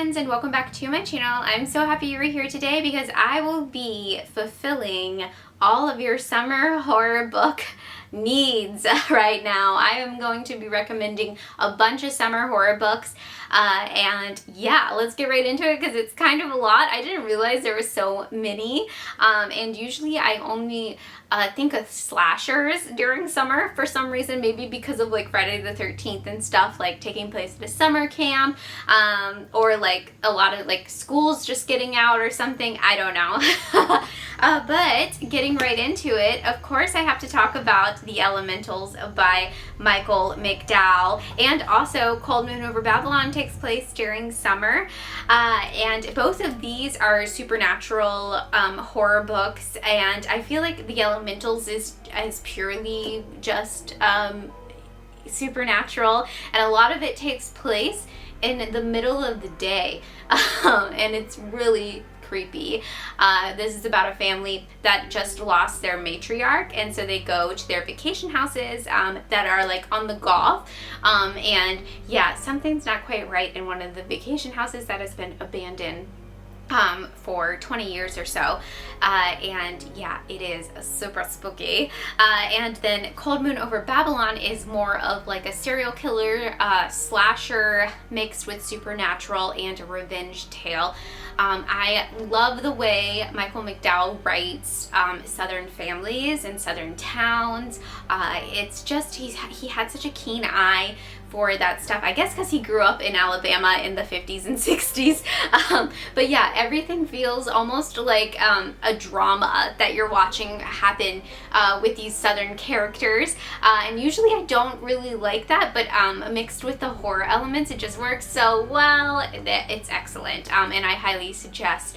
friends, and welcome back to my channel. I'm so happy you're here today because I will be fulfilling all of your summer horror book needs right now. I am going to be recommending a bunch of summer horror books and yeah, let's get right into it because it's kind of a lot. I didn't realize there were so many and usually I only think of slashers during summer for some reason, maybe because of like Friday the 13th and stuff like taking place at a summer camp or like a lot of like schools just getting out or something. I don't know. But getting right into it, of course I have to talk about The Elementals by Michael McDowell, and also Cold Moon Over Babylon takes place during summer, and both of these are supernatural horror books, and I feel like The Elementals is purely just supernatural, and a lot of it takes place in the middle of the day, and it's really creepy. This is about a family that just lost their matriarch, and so they go to their vacation houses that are like on the Gulf, and yeah, something's not quite right in one of the vacation houses that has been abandoned for 20 years or so, and yeah, it is super spooky. And then Cold Moon Over Babylon is more of like a serial killer slasher mixed with supernatural and a revenge tale. I love the way Michael McDowell writes southern families and southern towns. It's just he had such a keen eye for that stuff, I guess because he grew up in Alabama in the 50s and 60s, but yeah, everything feels almost like a drama that you're watching happen with these southern characters, and usually I don't really like that, but mixed with the horror elements, it just works so well. It's excellent, and I highly suggest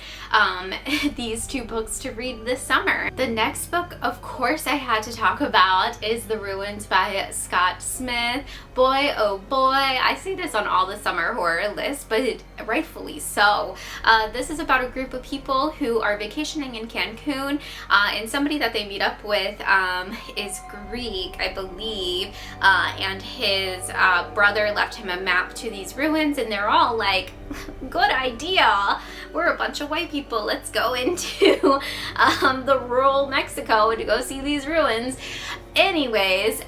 these two books to read this summer. The next book, of course, I had to talk about is The Ruins by Scott Smith. Boy, oh boy, I see this on all the summer horror lists, but rightfully so. This is about a group of people who are vacationing in Cancun, and somebody that they meet up with is Greek, I believe, and his brother left him a map to these ruins, and they're all like, good idea, we're a bunch of white people, let's go into the rural Mexico to go see these ruins. Anyways,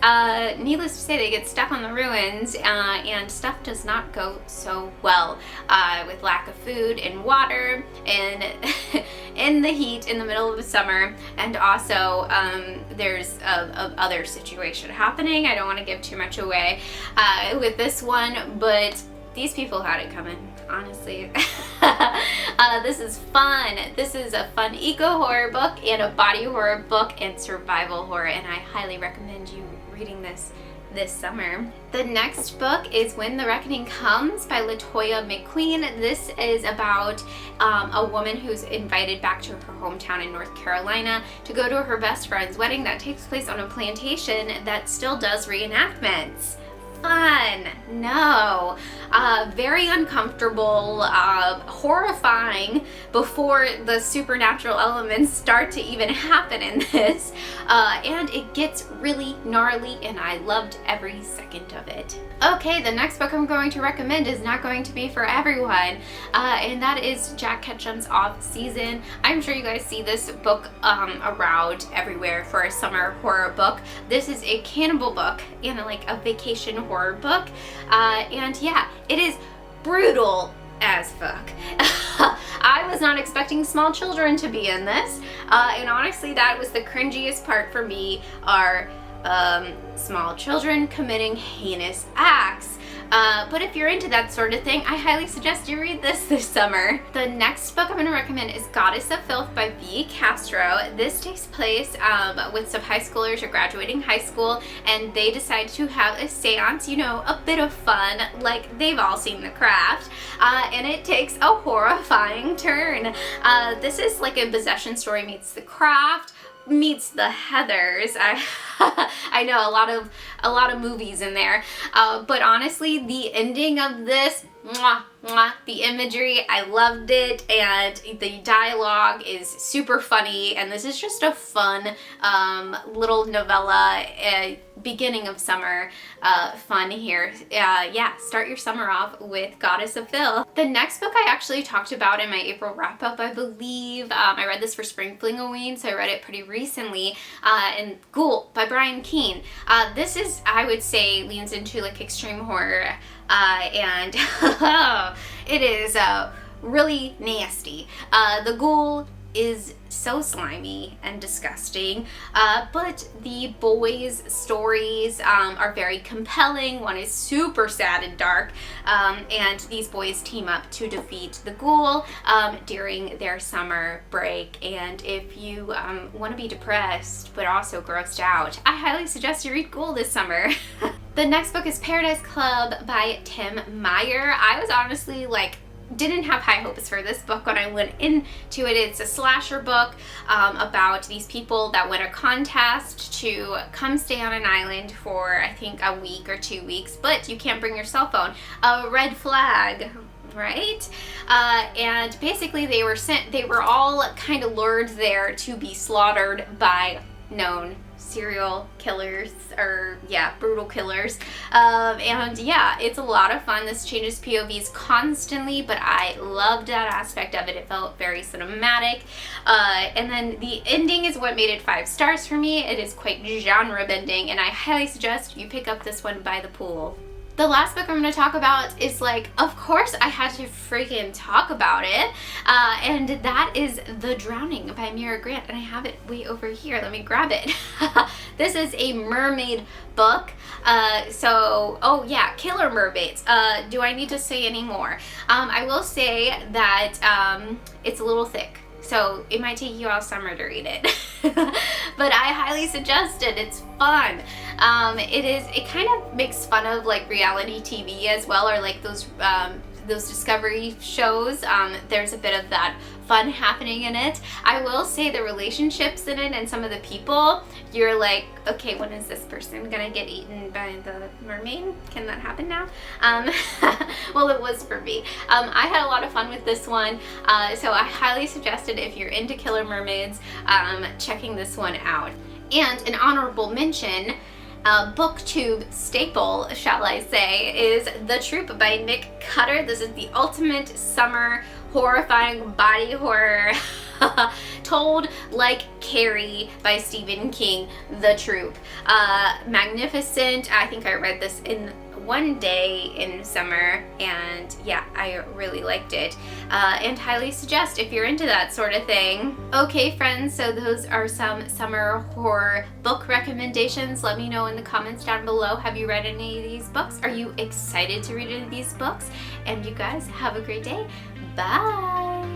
needless to say, they get stuck on the ruins, and stuff does not go so well with lack of food and water, and in the heat in the middle of the summer, and also there's a other situation happening. I don't want to give too much away with this one, but these people had it coming, honestly. This is fun. This is a fun eco-horror book and a body horror book and survival horror, and I highly recommend you reading this summer. The next book is When the Reckoning Comes by Latoya McQueen. This is about a woman who's invited back to her hometown in North Carolina to go to her best friend's wedding that takes place on a plantation that still does reenactments. Fun. No. Very uncomfortable, horrifying before the supernatural elements start to even happen in this, and it gets really gnarly, and I loved every second of it. Okay, the next book I'm going to recommend is not going to be for everyone, and that is Jack Ketchum's Off Season. I'm sure you guys see this book around everywhere for a summer horror book. This is a cannibal book and like a vacation horror book, and yeah, it is brutal as fuck. I was not expecting small children to be in this, and honestly that was the cringiest part for me, are small children committing heinous acts. But if you're into that sort of thing, I highly suggest you read this summer. The next book I'm going to recommend is Goddess of Filth by V. Castro. This takes place with some high schoolers who are graduating high school, and they decide to have a seance, you know, a bit of fun, like they've all seen The Craft, and it takes a horrifying turn. This is like a possession story meets The Craft, meets The Heathers. I know a lot of movies in there, but honestly the ending of this mwah, mwah. The imagery, I loved it, and the dialogue is super funny, and this is just a fun little novella, beginning of summer fun here. Yeah, start your summer off with Goddess of Filth. The next book I actually talked about in my April wrap-up, I believe. I read this for Spring Flingoween, so I read it pretty recently, and Ghoul by Brian Keene. This is, I would say, leans into like extreme horror, and it is really nasty. The Ghoul is so slimy and disgusting, but the boys' stories are very compelling. One is super sad and dark, and these boys team up to defeat the Ghoul during their summer break. And if you want to be depressed but also grossed out, I highly suggest you read Ghoul this summer. The next book is Paradise Club by Tim Meyer. I was honestly like, didn't have high hopes for this book when I went into it. It's a slasher book about these people that win a contest to come stay on an island for, I think, a week or 2 weeks, but you can't bring your cell phone. A red flag, right? And basically they were all kind of lured there to be slaughtered by known serial killers, or yeah, brutal killers, and yeah, it's a lot of fun. This changes POVs constantly, but I loved that aspect of it. It felt very cinematic, and then the ending is what made it 5 stars for me. It is quite genre bending, and I highly suggest you pick up this one by the pool. The last book I'm going to talk about is like, of course I had to freaking talk about it, and that is The Drowning by Mira Grant, and I have it way over here. Let me grab it. This is a mermaid book, oh yeah, killer mermaids. Do I need to say any more? I will say that it's a little thick, so it might take you all summer to read it. But I highly suggest it. It's fun. It kind of makes fun of like reality TV as well, or like those Discovery shows. There's a bit of that fun happening in it. I will say the relationships in it and some of the people, you're like, okay, when is this person gonna get eaten by the mermaid? Can that happen now? Well, it was for me. I had a lot of fun with this one, so I highly suggest it if you're into killer mermaids, checking this one out. And an honorable mention, booktube staple, shall I say, is The Troop by Nick Cutter. This is the ultimate summer horrifying body horror told like Carrie by Stephen King. The Troop. Magnificent. I think I read this in one day in summer, and yeah, I really liked it, and highly suggest if you're into that sort of thing. Okay friends, so those are some summer horror book recommendations. Let me know in the comments down below, have you read any of these books? Are you excited to read any of these books? And you guys have a great day. Bye!